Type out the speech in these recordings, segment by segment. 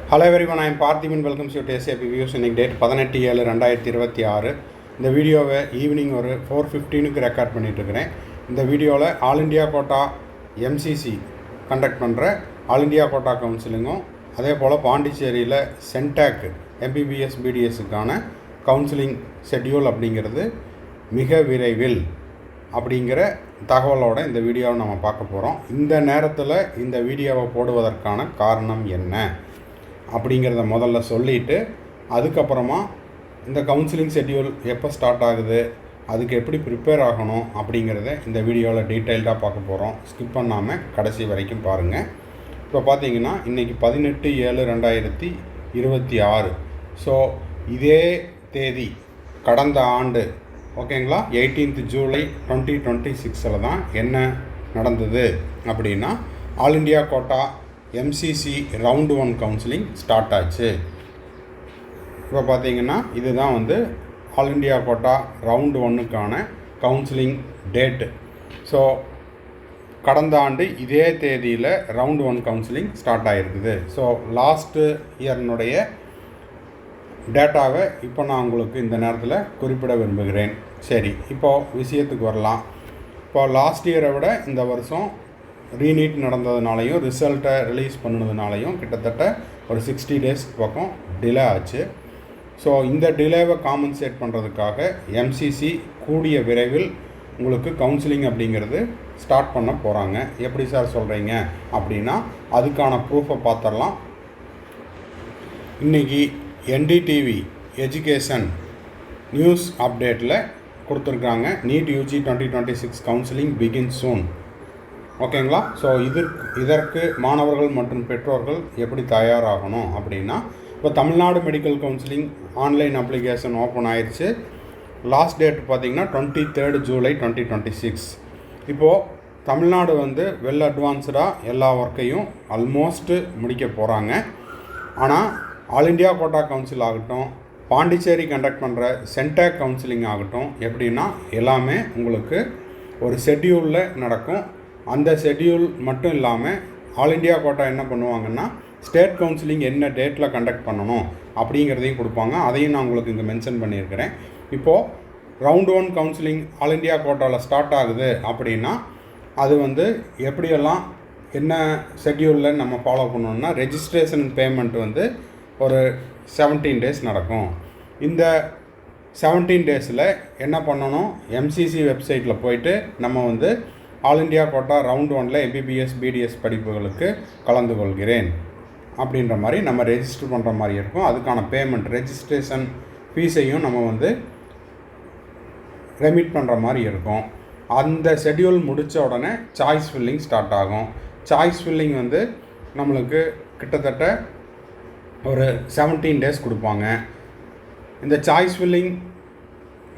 Hello everyone, I am Parthiban. Welcome to SAP Views. இன்னைக்கு date 18/7/2026. இந்த வீடியோவை evening ஒரு 4:15க்கு ரெக்கார்ட் பண்ணிகிட்ருக்கிறேன். இந்த வீடியோவில் all India quota MCC conduct பண்ணுற ஆல் இண்டியா கோட்டா கவுன்சிலிங்கும் அதே போல் பாண்டிச்சேரியில் சென்டாக் எம்பிபிஎஸ் பிடிஎஸ்ஸுக்கான கவுன்சிலிங் ஷெட்யூல் அப்படிங்கிறது மிக விரைவில் அப்படிங்கிற தகவலோடு இந்த வீடியோவை நம்ம பார்க்க போகிறோம். இந்த நேரத்தில் இந்த வீடியோவை போடுவதற்கான காரணம் என்ன அப்படிங்கிறத முதல்ல சொல்லிவிட்டு அதுக்கப்புறமா இந்த கவுன்சிலிங் ஷெட்யூல் எப்போ ஸ்டார்ட் ஆகுது, அதுக்கு எப்படி ப்ரிப்பேர் ஆகணும் அப்படிங்கிறத இந்த வீடியோவில் டீட்டெயில்டாக பார்க்க போகிறோம். ஸ்கிப் பண்ணாமல் கடைசி வரைக்கும் பாருங்கள். இப்போ பார்த்தீங்கன்னா இன்றைக்கி 18/7/2026. ஸோ இதே தேதி கடந்த ஆண்டு ஓகேங்களா 18th July 2026 தான் என்ன நடந்தது அப்படின்னா all India quota MCC round 1 counselling start ஆச்சு. இப்போ பார்த்தீங்கன்னா இதுதான் ஆல் இண்டியா கோட்டா ரவுண்டு 1க்கான கவுன்சிலிங் டேட்டு. ஸோ கடந்த ஆண்டு இதே தேதியில் ரவுண்டு 1 கவுன்சிலிங் ஸ்டார்ட் ஆகிருக்குது. ஸோ லாஸ்ட்டு இயர்னுடைய டேட்டாவை இப்போ நான் உங்களுக்கு இந்த நேரத்தில் குறிப்பிட விரும்புகிறேன். சரி, இப்போது விஷயத்துக்கு வரலாம். இப்போ லாஸ்ட் இயரை விட இந்த வருஷம் ரீநீட் நடந்ததுனாலையும் ரிசல்ட்டை ரிலீஸ் பண்ணினதுனாலையும் கிட்டத்தட்ட ஒரு 60 days பக்கம் டிலே ஆச்சு. ஸோ இந்த டிலேவை காம்பன்சேட் பண்ணுறதுக்காக எம்சிசி கூடிய விரைவில் உங்களுக்கு கவுன்சிலிங் அப்படிங்கிறது ஸ்டார்ட் பண்ண போகிறாங்க. எப்படி சார் சொல்கிறீங்க அப்படின்னா அதுக்கான ப்ரூஃபை பார்த்துடலாம். இன்றைக்கி என்டிடிவி எஜுகேஷன் நியூஸ் அப்டேட்டில் கொடுத்துருக்காங்க. நீட் யூஜி 2026 கவுன்சிலிங் பிகின் சூன். ஓகேங்களா. ஸோ இதற்கு மாணவர்கள் மற்றும் பெற்றோர்கள் எப்படி தயாராகணும் அப்படின்னா இப்போ Tamil Nadu medical counselling online application open ஆயிடுச்சு. லாஸ்ட் டேட் பார்த்திங்கன்னா 23rd July 2026. இப்போது தமிழ்நாடு வெல் அட்வான்ஸ்டாக எல்லா ஒர்க்கையும் ஆல்மோஸ்ட்டு முடிக்க போகிறாங்க. ஆனால் ஆல் இண்டியா கோட்டா கவுன்சில் ஆகட்டும், பாண்டிச்சேரி கண்டக்ட் பண்ணுற சென்டாக் கவுன்சிலிங் ஆகட்டும், எப்படின்னா எல்லாமே உங்களுக்கு ஒரு ஷெட்யூலில் நடக்கும். அந்த ஷெட்யூல் மட்டும் இல்லாமல் ஆல் இண்டியா கோட்டா என்ன பண்ணுவாங்கன்னா ஸ்டேட் கவுன்சிலிங் என்ன டேட்டில் கண்டக்ட் பண்ணணும் அப்படிங்கிறதையும் கொடுப்பாங்க. அதையும் நான் உங்களுக்கு இங்கே மென்ஷன் பண்ணியிருக்கிறேன். இப்போது ரவுண்டு 1 கவுன்சிலிங் ஆல் இண்டியா கோட்டாவில் ஸ்டார்ட் ஆகுது அப்படின்னா அது எப்படியெல்லாம் என்ன ஷெட்யூலில் நம்ம ஃபாலோ பண்ணணும்னா ரெஜிஸ்ட்ரேஷன் பேமெண்ட் ஒரு 17 days நடக்கும். இந்த 17 daysல என்ன பண்ணணும், எம்சிசி வெப்சைட்டில் போயிட்டு நம்ம ஆல் இண்டியா கோட்டா ரவுண்டு 1ல் எம்பிபிஎஸ் பிடிஎஸ் படிப்புகளுக்கு கலந்து கொள்கிறேன் அப்படின்ற மாதிரி நம்ம ரெஜிஸ்டர் பண்ணுற மாதிரி இருக்கும். அதுக்கான பேமெண்ட் ரெஜிஸ்ட்ரேஷன் ஃபீஸையும் நம்ம ரெமிட் பண்ணுற மாதிரி இருக்கும். அந்த ஷெட்யூல் முடித்த உடனே சாய்ஸ் ஃபில்லிங் ஸ்டார்ட் ஆகும். சாய்ஸ் ஃபில்லிங் நம்மளுக்கு கிட்டத்தட்ட ஒரு 17 days கொடுப்பாங்க. இந்த சாய்ஸ் ஃபில்லிங்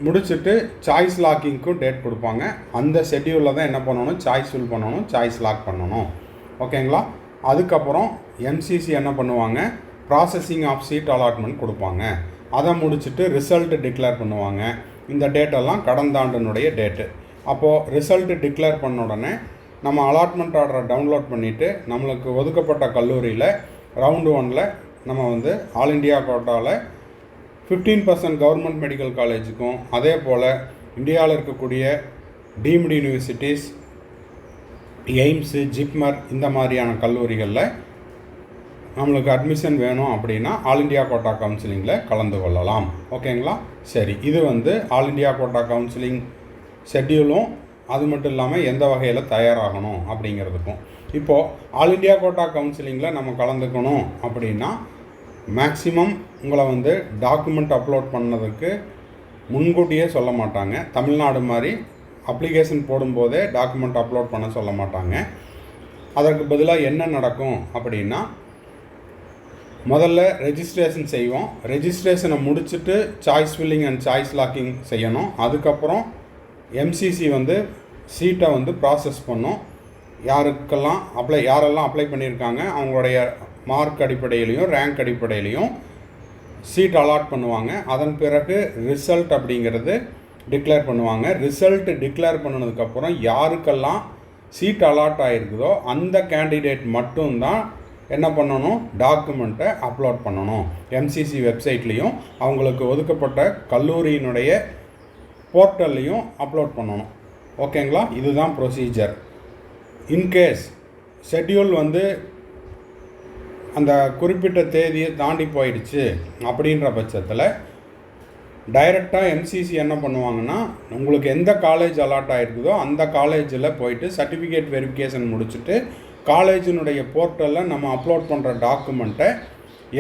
முடிச்சுட்டு சாய்ஸ் லாக்கிங்க்கும் டேட் கொடுப்பாங்க. அந்த ஷெட்யூலில் தான் என்ன பண்ணணும், சாய்ஸ் ஃபில் பண்ணணும், சாய்ஸ் லாக் பண்ணணும். ஓகேங்களா. அதுக்கப்புறம் எம்சிசி என்ன பண்ணுவாங்க, ப்ராசஸிங் ஆஃப் சீட் அலாட்மெண்ட் கொடுப்பாங்க. அதை முடிச்சுட்டு ரிசல்ட் டிக்ளேர் பண்ணுவாங்க. இந்த டேட்டெல்லாம் கடந்த ஆண்டினுடைய டேட்டு. அப்போது ரிசல்ட் டிக்ளேர் பண்ண உடனே நம்ம அலாட்மெண்ட் ஆர்டரை டவுன்லோட் பண்ணிவிட்டு நம்மளுக்கு ஒதுக்கப்பட்ட கல்லூரியில் ரவுண்டு 1ல் நம்ம ஆல் இண்டியா கோட்டாவில் 15% கவர்மெண்ட் மெடிக்கல் காலேஜுக்கும் அதே போல் இந்தியாவில் இருக்கக்கூடிய டீம்டு யூனிவர்சிட்டிஸ், எய்ம்ஸு, ஜிப்மர் இந்த மாதிரியான கல்லூரிகளில் நம்மளுக்கு அட்மிஷன் வேணும் அப்படின்னா ஆல் இண்டியா கோட்டா கவுன்சிலிங்கில் கலந்து கொள்ளலாம். ஓகேங்களா. சரி, இது ஆல் இண்டியா கோட்டா கவுன்சிலிங் ஷெட்யூலும் அது மட்டும் இல்லாமல் எந்த வகையில் தயாராகணும் அப்படிங்கிறதுக்கும். இப்போது ஆல் இண்டியா கோட்டா கவுன்சிலிங்கில் நம்ம கலந்துக்கணும் அப்படின்னா மேக்ஸிமம் உங்களை டாக்குமெண்ட் அப்லோட் பண்ணதுக்கு முன்கூட்டியே சொல்ல மாட்டாங்க. தமிழ்நாடு மாதிரி அப்ளிகேஷன் போடும்போதே டாக்குமெண்ட் அப்லோட் பண்ண சொல்ல மாட்டாங்க. அதற்கு பதிலாக என்ன நடக்கும் அப்படின்னா முதல்ல ரெஜிஸ்ட்ரேஷன் செய்வோம். ரெஜிஸ்ட்ரேஷனை முடிச்சுட்டு choice filling and choice locking செய்யணும். அதுக்கப்புறம் எம்சிசி சீட்டை ப்ராசஸ் பண்ணும். யாரெல்லாம் அப்ளை பண்ணியிருக்காங்க அவங்களுடைய மார்க் அடிப்படையிலையும் ரேங்க் அடிப்படையிலையும் சீட் அலாட் பண்ணுவாங்க. அதன் பிறகு ரிசல்ட் அப்படிங்கிறது டிக்ளேர் பண்ணுவாங்க. ரிசல்ட் டிக்ளேர் பண்ணினதுக்கப்புறம் யாருக்கெல்லாம் சீட் அலாட் ஆகிருக்குதோ அந்த கேண்டிடேட் மட்டும்தான் என்ன பண்ணணும், டாக்குமெண்ட்டை அப்லோட் பண்ணணும். எம்சிசி வெப்சைட்லேயும் அவங்களுக்கு ஒதுக்கப்பட்ட கல்லூரியினுடைய போர்ட்டல்லையும் அப்லோட் பண்ணணும். ஓகேங்களா? இதுதான் ப்ரொசீஜர். இன்கேஸ் ஷெட்யூல் வந்து அந்த குறிப்பிட்ட தேதியை தாண்டி போயிடுச்சு அப்படின்ற பட்சத்தில் டைரெக்டாக எம்சிசி என்ன பண்ணுவாங்கன்னா, உங்களுக்கு எந்த காலேஜ் அலாட் ஆகிருக்குதோ அந்த காலேஜில் போயிட்டு சர்டிஃபிகேட் வெரிஃபிகேஷன் முடிச்சுட்டு காலேஜினுடைய போர்ட்டலில் நம்ம அப்லோட் பண்ணுற டாக்குமெண்ட்டை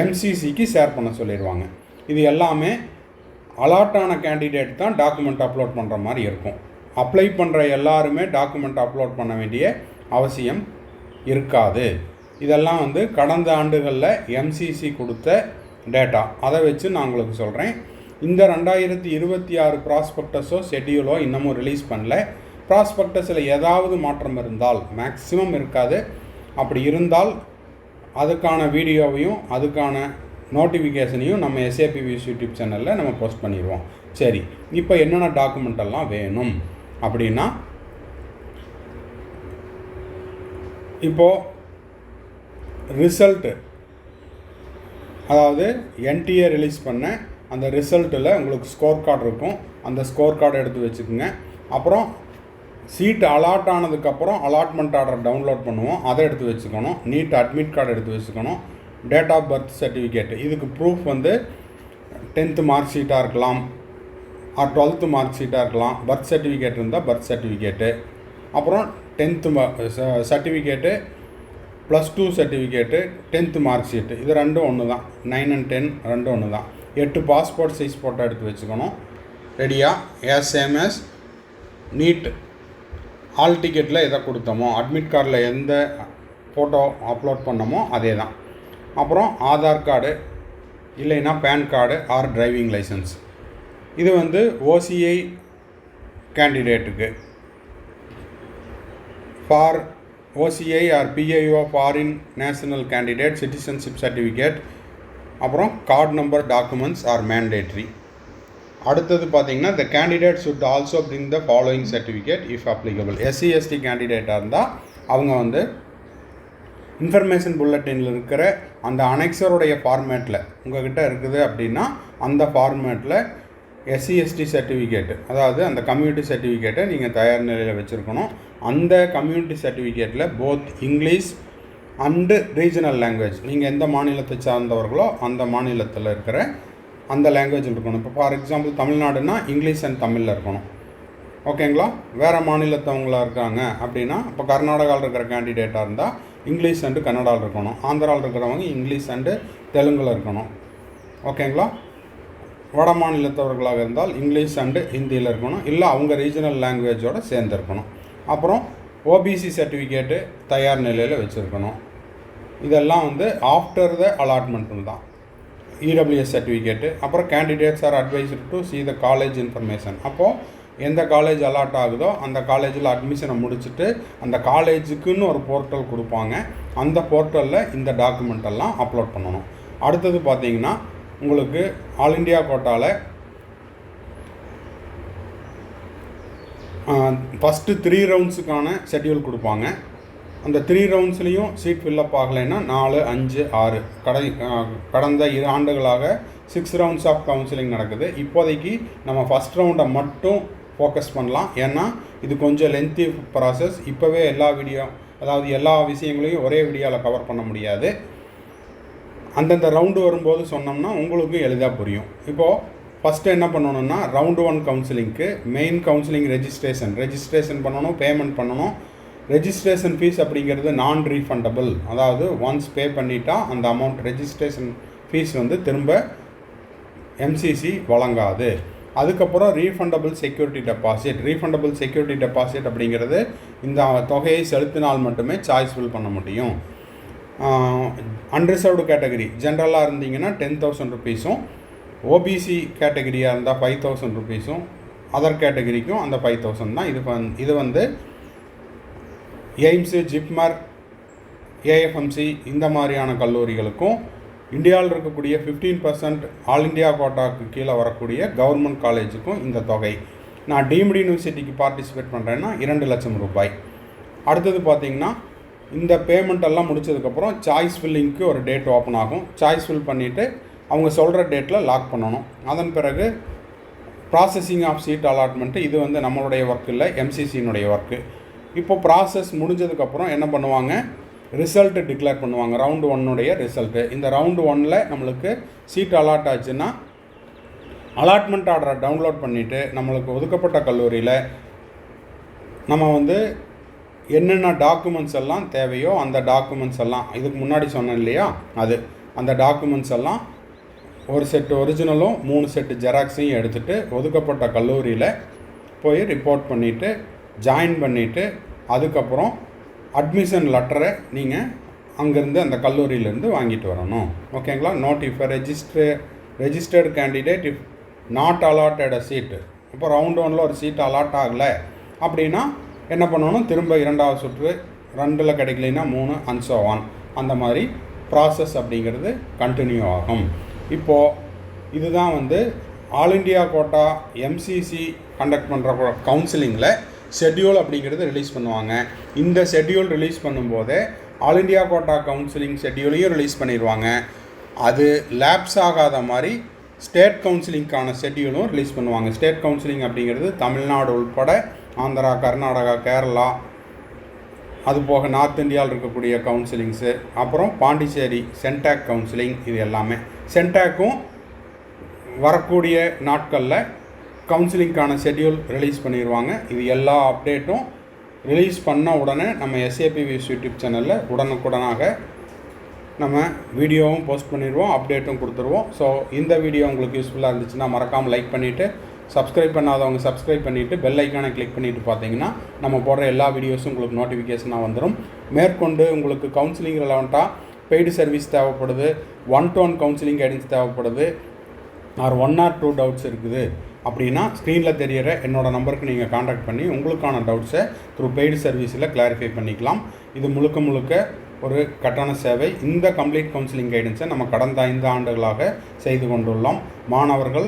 எம்சிசிக்கு ஷேர் பண்ண சொல்லிடுவாங்க. இது எல்லாமே அலாட் ஆன கேண்டிடேட் தான் டாக்குமெண்ட் அப்லோட் பண்ணுற மாதிரி இருக்கும். அப்ளை பண்ணுற எல்லாருமே டாக்குமெண்ட் அப்லோட் பண்ண வேண்டிய அவசியம் இருக்காது. இதெல்லாம் வந்து கடந்த ஆண்டுகளில் எம்சிசி கொடுத்த டேட்டா. அதை வச்சு நான் உங்களுக்கு சொல்கிறேன். இந்த 2026 ப்ராஸ்பெக்டஸோ ஷெட்யூலோ இன்னமும் ரிலீஸ் பண்ணல. ப்ராஸ்பெக்டஸில் ஏதாவது மாற்றம் இருந்தால், மேக்ஸிமம் இருக்காது, அப்படி இருந்தால் அதுக்கான வீடியோவையும் அதுக்கான நோட்டிஃபிகேஷனையும் நம்ம எஸ்ஏபிவிஎஸ் யூடியூப் சேனலில் நம்ம போஸ்ட் பண்ணிடுவோம். சரி, இப்போ என்னென்ன டாக்குமெண்ட்டெல்லாம் வேணும் அப்படின்னா, இப்போது ரிசல்ட்டு, அதாவது என்டிஏ ரிலீஸ் பண்ண அந்த ரிசல்ட்டில் உங்களுக்கு ஸ்கோர் கார்டு இருக்கும். அந்த ஸ்கோர் கார்டு எடுத்து வச்சுக்கோங்க. அப்புறம் சீட் அலாட் ஆனதுக்கப்புறம் அலாட்மெண்ட் ஆர்டர் டவுன்லோட் பண்ணுவோம், அதை எடுத்து வச்சுக்கணும். நீட் அட்மிட் கார்டு எடுத்து வச்சுக்கணும். டேட் ஆஃப் பர்த் சர்டிஃபிகேட், இதுக்கு ப்ரூஃப் வந்து 10th மார்க் ஷீட்டாக இருக்கலாம், 12th மார்க் ஷீட்டாக இருக்கலாம். பர்த் சர்டிஃபிகேட் இருந்தால் பர்த் சர்டிஃபிகேட்டு, அப்புறம் 10th certificate, +2 certificate, 10th mark sheet, இது ரெண்டும் ஒன்று தான். 9 and 10 ரெண்டும் ஒன்று தான். 8 பாஸ்போர்ட் சைஸ் ஃபோட்டோ எடுத்து வச்சுக்கணும் ரெடியாக. சேம் நீட் ஹால் டிக்கெட்டில் எதை கொடுத்தோமோ, அட்மிட் கார்டில் எந்த ஃபோட்டோ அப்லோட் பண்ணமோ அதே தான். அப்புறம் ஆதார் கார்டு, இல்லைன்னா PAN card or driving licence. இது வந்து ஓசிஐ கேண்டிடேட்டுக்கு. For OCI or PIO foreign national candidate citizenship certificate, அப்புறம் card number documents are mandatory. அடுத்தது பார்த்தீங்கன்னா, the candidate should also bring the following certificate if applicable. SC/ST கேண்டிடேட்டாக இருந்தால் அவங்க வந்து information புல்லட்டினில் இருக்கிற அந்த அனெக்ஸருடைய ஃபார்மேட்டில் உங்கள்கிட்ட இருக்குது அப்படின்னா அந்த ஃபார்மேட்டில் SC/ST சர்டிஃபிகேட்டு, அதாவது அந்த கம்யூனிட்டி சர்டிஃபிகேட்டை நீங்கள் தயார் நிலையில் வச்சுருக்கணும். அந்த கம்யூனிட்டி சர்டிஃபிகேட்டில் both English and regional language, நீங்கள் எந்த மாநிலத்தை சார்ந்தவர்களோ அந்த மாநிலத்தில் இருக்கிற அந்த லாங்குவேஜ் இருக்கணும். இப்போ ஃபார் எக்ஸாம்பிள் தமிழ்நாடுனா இங்கிலீஷ் அண்ட் தமிழில் இருக்கணும். ஓகேங்களா? வேறு மாநிலத்தவங்களாக இருக்காங்க அப்படின்னா, இப்போ கர்நாடகாவில் இருக்கிற கேண்டிடேட்டாக இருந்தால் இங்கிலீஷ் அண்டு கன்னடாவில் இருக்கணும். ஆந்திராவில் இருக்கிறவங்க இங்கிலீஷ் அண்டு தெலுங்கில் இருக்கணும். ஓகேங்களா? வட மாநிலத்தவர்களாக இருந்தால் இங்கிலீஷ் அண்டு ஹிந்தியில் இருக்கணும், இல்லை அவங்க ரீஜனல் லாங்குவேஜோடு சேர்ந்துருக்கணும். அப்புறம் ஓபிசி சர்டிஃபிகேட்டு தயார் நிலையில் வச்சுருக்கணும். இதெல்லாம் வந்து ஆஃப்டர் த அலாட்மெண்ட்டு தான். EWS certificate. அப்புறம் candidates are advised to see the college information. அப்போது எந்த காலேஜ் அலாட் ஆகுதோ அந்த காலேஜில் அட்மிஷனை முடிச்சுட்டு அந்த காலேஜுக்குன்னு ஒரு போர்ட்டல் கொடுப்பாங்க. அந்த போர்ட்டலில் இந்த டாக்குமெண்ட் எல்லாம் அப்லோட் பண்ணணும். அடுத்தது பார்த்தீங்கன்னா, உங்களுக்கு ஆல் இண்டியா கோட்டாவில் ஃபஸ்ட்டு 3 ரவுண்ட்ஸுக்கான ஷெட்யூல் கொடுப்பாங்க. அந்த 3 ரவுண்ட்ஸ்லேயும் சீட் ஃபில்லப் ஆகலைன்னா 4, 5, 6 கடந்த 2 ஆண்டுகளாக 6 ரவுண்ட்ஸ் ஆஃப் கவுன்சிலிங் நடக்குது. இப்போதைக்கு நம்ம ஃபஸ்ட் ரவுண்டை மட்டும் ஃபோக்கஸ் பண்ணலாம். ஏன்னா இது கொஞ்சம் லென்த்தி ப்ராசஸ். இப்போவே எல்லா விஷயங்களையும் ஒரே வீடியோவில் கவர் பண்ண முடியாது. அந்தந்த ரவுண்டு வரும்போது சொன்னோம்னா உங்களுக்கு எளிதாக புரியும். இப்போது ஃபஸ்ட்டு என்ன பண்ணணுன்னா, ரவுண்டு 1 கவுன்சிலிங்க்கு மெயின் கவுன்சிலிங் ரெஜிஸ்ட்ரேஷன் பண்ணணும், பேமெண்ட் பண்ணணும். ரெஜிஸ்ட்ரேஷன் ஃபீஸ் அப்படிங்கிறது நான் ரீஃபண்டபிள், அதாவது ஒன்ஸ் பே பண்ணிட்டா அந்த அமௌண்ட் ரெஜிஸ்ட்ரேஷன் ஃபீஸ் வந்து திரும்ப எம்சிசி வழங்காது. அதுக்கப்புறம் ரீஃபண்டபிள் செக்யூரிட்டி டெபாசிட் அப்படிங்கிறது இந்த தொகையை செலுத்தினால் மட்டுமே சாய்ஸ் ஃபில் பண்ண முடியும். அன்ரிசர்வ்டு கேட்டகரி ஜென்ரலாக இருந்தீங்கன்னா 10,000 ருபீஸும், ஓபிசி கேட்டகரியாக இருந்தால் 5,000 ருபீஸும், அதர் கேட்டகரிக்கும் அந்த 5,000 தான். இது வந்து எய்ம்ஸு, ஜிப்மர், ஏஎஃப்எம்சி இந்த மாதிரியான கல்லூரிகளுக்கும் இந்தியாவில் இருக்கக்கூடிய 15% ஆல் இண்டியா கோட்டாவுக்கு கீழே வரக்கூடிய கவர்மெண்ட் காலேஜுக்கும் இந்த தொகை. நான் டீம்டு யூனிவர்சிட்டிக்கு பார்ட்டிசிபேட் பண்ணுறேன்னா 2 லட்சம் ரூபாய். அடுத்தது பார்த்திங்கன்னா இந்த பேமெண்ட் எல்லாம் முடிச்சதுக்கப்புறம் சாய்ஸ் ஃபில்லிங்க்கு ஒரு டேட் ஓப்பன் ஆகும். சாய்ஸ் ஃபில் பண்ணிவிட்டு அவங்க சொல்கிற டேட்டில் லாக் பண்ணணும். அதன் பிறகு ப்ராசஸிங் ஆஃப் சீட் அலாட்மெண்ட்டு, இது வந்து நம்மளுடைய ஒர்க் இல்லை, எம்சிசியினுடைய ஒர்க்கு. இப்போ ப்ராசஸ் முடிஞ்சதுக்கப்புறம் என்ன பண்ணுவாங்க, ரிசல்ட்டு டிக்ளேர் பண்ணுவாங்க. Round 1 result. இந்த ரவுண்டு 1 நம்மளுக்கு சீட் அலாட் ஆச்சுன்னா அலாட்மெண்ட் ஆர்டரை டவுன்லோட் பண்ணிவிட்டு நம்மளுக்கு ஒதுக்கப்பட்ட கல்லூரியில் நம்ம வந்து என்னென்ன டாக்குமெண்ட்ஸ் எல்லாம் தேவையோ அந்த டாக்குமெண்ட்ஸ் எல்லாம், இதுக்கு முன்னாடி சொன்னேன் இல்லையா, அந்த டாக்குமெண்ட்ஸ் எல்லாம் ஒரு செட்டு ஒரிஜினலும் 3 செட்டு ஜெராக்ஸையும் எடுத்துகிட்டு ஒதுக்கப்பட்ட கல்லூரியில் போய் ரிப்போர்ட் பண்ணிவிட்டு ஜாயின் பண்ணிவிட்டு அதுக்கப்புறம் அட்மிஷன் லெட்டரை நீங்கள் அங்கேருந்து அந்த கல்லூரியிலேருந்து வாங்கிட்டு வரணும். ஓகேங்களா? Note if registered candidate if not allotted a seat. இப்போ ரவுண்ட் 1 ஒரு சீட் அலாட் ஆகலை அப்படின்னா என்ன பண்ணணும், திரும்ப 2வது சுற்று, 2ல் கிடைக்கலைன்னா 3 and so on. அந்த மாதிரி ப்ராசஸ் அப்படிங்கிறது கண்டினியூ ஆகும். இப்போது இதுதான் வந்து all India quota MCC conduct பண்ணுற கவுன்சிலிங்கில் ஷெட்யூல் அப்படிங்கிறது ரிலீஸ் பண்ணுவாங்க. இந்த ஷெட்யூல் ரிலீஸ் பண்ணும்போதே ஆல் இண்டியா கோட்டா கவுன்சிலிங் ஷெட்யூலையும் ரிலீஸ் பண்ணிடுவாங்க. அது லேப்ஸ் ஆகாத மாதிரி ஸ்டேட் கவுன்சிலிங்க்கான ஷெட்யூலும் ரிலீஸ் பண்ணுவாங்க. ஸ்டேட் கவுன்சிலிங் அப்படிங்கிறது தமிழ்நாடு உள்பட ஆந்திரா, கர்நாடகா, கேரளா, அது போக நார்த் இந்தியாவில் இருக்கக்கூடிய கவுன்சிலிங்ஸு, அப்புறம் பாண்டிச்சேரி சென்டாக் கவுன்சிலிங், இது எல்லாமே. சென்டாக்கும் வரக்கூடிய நாட்களில் கவுன்சிலிங்க்கான ஷெட்யூல் ரிலீஸ் பண்ணிடுவாங்க. இது எல்லா அப்டேட்டும் ரிலீஸ் பண்ண உடனே நம்ம எஸ்ஏபிவிஎஸ் யூடியூப் சேனலில் உடனுக்குடனாக நம்ம வீடியோவும் போஸ்ட் பண்ணிடுவோம், அப்டேட்டும் கொடுத்துருவோம். ஸோ இந்த வீடியோ உங்களுக்கு யூஸ்ஃபுல்லாக இருந்துச்சுன்னா மறக்காமல் லைக் பண்ணிவிட்டு, சப்ஸ்கிரைப் பண்ணாதவங்க சப்ஸ்கிரைப் பண்ணிவிட்டு பெல் ஐக்கானை கிளிக் பண்ணிவிட்டு பார்த்தீங்கன்னா நம்ம போடுற எல்லா வீடியோஸும் உங்களுக்கு நோட்டிஃபிகேஷனாக வந்துடும். மேற்கொண்டு உங்களுக்கு கவுன்சிலிங் ரிலவெண்ட்டாக பெய்டு சர்வீஸ் தேவைப்படுது, 1-to-1 கவுன்சிலிங் கைடன்ஸ் தேவைப்படுது, ஆர் 1 or 2 டவுட்ஸ் இருக்குது அப்படின்னா ஸ்க்ரீனில் தெரிகிற என்னோடய நம்பருக்கு நீங்கள் காண்டாக்ட் பண்ணி உங்களுக்கான டவுட்ஸை த்ரூ பெய்டு சர்வீஸில் கிளாரிஃபை பண்ணிக்கலாம். இது முழுக்க ஒரு கட்டண சேவை. இந்த கம்ப்ளீட் கவுன்சிலிங் கைடன்ஸை நம்ம கடந்த 5 ஆண்டுகளாக செய்து கொண்டுள்ளோம். மாணவர்கள்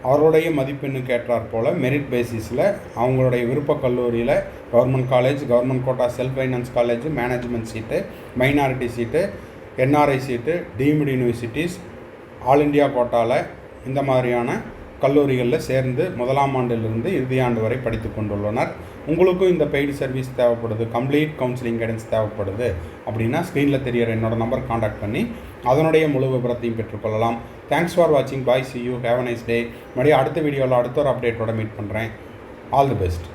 அவருடைய மதிப்பெண்ணுக்கு ஏற்றாற் போல் மெரிட் பேசிஸில் அவங்களுடைய விருப்ப கல்லூரியில் government college, government quota self finance college, management seat, minority seat, NRI seat, deemed universities, all India கோட்டாவில் இந்த மாதிரியான கல்லூரிகளில் சேர்ந்து 1ஆம் ஆண்டிலிருந்து இறுதி ஆண்டு வரை படித்து கொண்டுள்ளனர். உங்களுக்கும் இந்த பெய்டு சர்வீஸ் தேவைப்படுது, கம்ப்ளீட் கவுன்சிலிங் கைடன்ஸ் தேவைப்படுது அப்படின்னா ஸ்க்ரீனில் தெரிகிற என்னோடய நம்பர் காண்டாக்ட் பண்ணி அதனுடைய முழு விபரத்தையும் பெற்றுக்கொள்ளலாம். தேங்க்ஸ் ஃபார் வாட்சிங். Bye, see you, have a nice day. மறுபடியும் அடுத்த வீடியோவில் அடுத்த ஒரு அப்டேட்டோட மீட் பண்ணுறேன். All the best.